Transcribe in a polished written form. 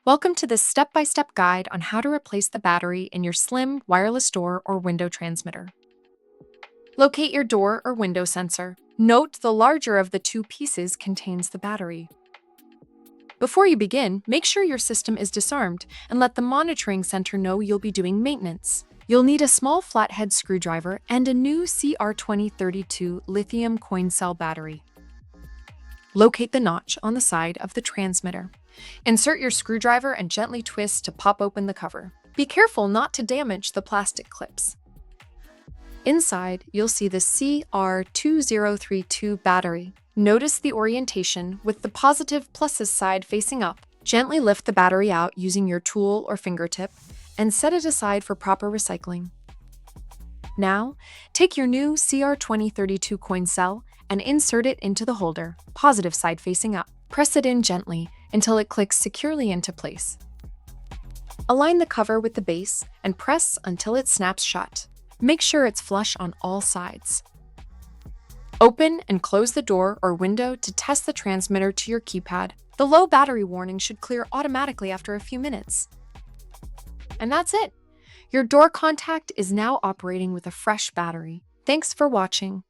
Welcome to this step-by-step guide on how to replace the battery in your slim wireless door or window transmitter. Locate your door or window sensor. Note the larger of the two pieces contains the battery. Before you begin, make sure your system is disarmed and let the monitoring center know you'll be doing maintenance. You'll need a small flathead screwdriver and a new CR2032 lithium coin cell battery. Locate the notch on the side of the transmitter. Insert your screwdriver and gently twist to pop open the cover. Be careful not to damage the plastic clips. Inside, you'll see the CR2032 battery. Notice the orientation with the positive pluses side facing up. Gently lift the battery out using your tool or fingertip and set it aside for proper recycling. Now, take your new CR2032 coin cell and insert it into the holder, positive side facing up. Press it in gently until it clicks securely into place. Align the cover with the base and press until it snaps shut. Make sure it's flush on all sides. Open and close the door or window to test the transmitter to your keypad. The low battery warning should clear automatically after a few minutes. And that's it. Your door contact is now operating with a fresh battery. Thanks for watching.